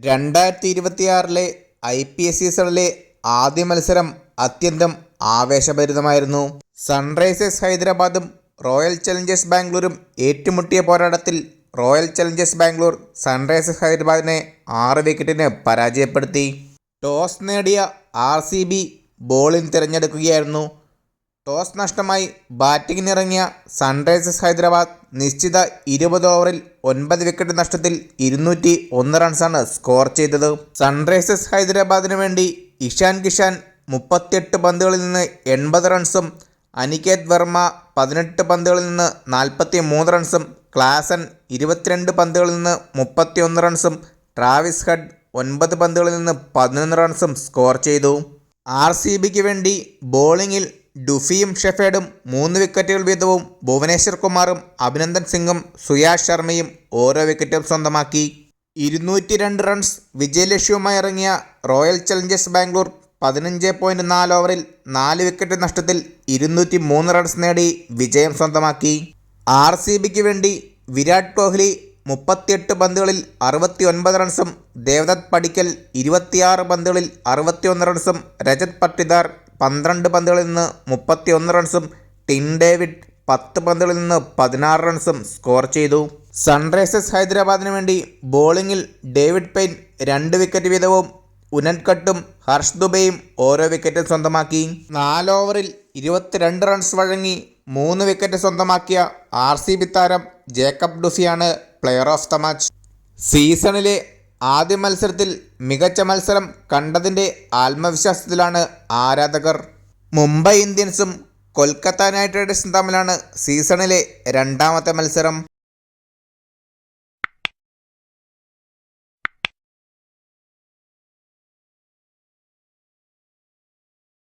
2026 IPL സീസണിലെ ആദ്യ മത്സരം അത്യന്തം ആവേശഭരിതമായിരുന്നു. സൺറൈസേഴ്സ് ഹൈദരാബാദും റോയൽ ചലഞ്ചേഴ്സ് ബാംഗ്ലൂരും ഏറ്റുമുട്ടിയ പോരാട്ടത്തിൽ റോയൽ ചലഞ്ചേഴ്സ് ബാംഗ്ലൂർ സൺറൈസേഴ്സ് ഹൈദരാബാദിനെ 6 വിക്കറ്റിന് പരാജയപ്പെടുത്തി. ടോസ് നേടിയ RCB ബോളിംഗ് തിരഞ്ഞെടുക്കുകയായിരുന്നു. ടോസ് നഷ്ടമായി ബാറ്റിങ്ങിനിറങ്ങിയ സൺറൈസേഴ്സ് ഹൈദരാബാദ് നിശ്ചിത 20 ഓവറിൽ 9 വിക്കറ്റ് നഷ്ടത്തിൽ 201 റൺസാണ് സ്കോർ ചെയ്തത്. സൺറൈസേഴ്സ് ഹൈദരാബാദിനു വേണ്ടി ഇഷാൻ കിഷൻ 38 പന്തുകളിൽ നിന്ന് 80 റൺസും അനികേത് വർമ്മ 18 പന്തുകളിൽ നിന്ന് 43 റൺസും ക്ലാസൻ 22 പന്തുകളിൽ നിന്ന് 31 റൺസും ട്രാവിസ് ഹെഡ് 9 പന്തുകളിൽ നിന്ന് 11 റൺസും സ്കോർ ചെയ്തു. RCBക്ക് വേണ്ടി ബോളിങ്ങിൽ ഡുഫിയും ഷെഫേർഡും 3 വിക്കറ്റുകൾ വീതവും ഭുവനേശ്വർ കുമാറും അഭിനന്ദൻ സിംഗും സുയാഷ് ശർമ്മയും ഓരോ വിക്കറ്റും സ്വന്തമാക്കി. 202 റൺസ് വിജയലക്ഷ്യവുമായി ഇറങ്ങിയ റോയൽ ചലഞ്ചേഴ്സ് ബാംഗ്ലൂർ 15.4 ഓവറിൽ 4 വിക്കറ്റ് നഷ്ടത്തിൽ 203 റൺസ് നേടി വിജയം സ്വന്തമാക്കി. RCBക്ക് വേണ്ടി വിരാട് കോഹ്ലി 38 പന്തുകളിൽ 69 റൺസും ദേവദത്ത് പടിക്കൽ 26 പന്തുകളിൽ 61 റൺസും രജത് പട്ടിദാർ 12 പന്തുകളിൽ നിന്ന് 31 റൺസും ടിം ഡേവിഡ് 10 പന്തുകളിൽ നിന്ന് 16 റൺസും സ്കോർ ചെയ്തു. സൺറൈസേഴ്സ് ഹൈദരാബാദിന് വേണ്ടി ബോളിങ്ങിൽ ഡേവിഡ് പെയിൻ 2 വിക്കറ്റ് വീതവും ഉനദ്കട്ടും ഹർഷ് ദുബെയും ഓരോ വിക്കറ്റും സ്വന്തമാക്കി. 4 ഓവറിൽ 22 റൺസ് വഴങ്ങി 3 വിക്കറ്റ് സ്വന്തമാക്കിയ RCB താരം ജേക്കബ് ഡുഫിയാണ് പ്ലെയർ ഓഫ് ദ മാച്ച്. സീസണിലെ ആദ്യ മത്സരത്തിൽ മികച്ച മത്സരം കണ്ടതിൻ്റെ ആത്മവിശ്വാസത്തിലാണ് ആരാധകർ. മുംബൈ ഇന്ത്യൻസും കൊൽക്കത്ത നൈറ്റ് റൈഡേഴ്സും തമ്മിലാണ് സീസണിലെ 2ാമത്തെ മത്സരം.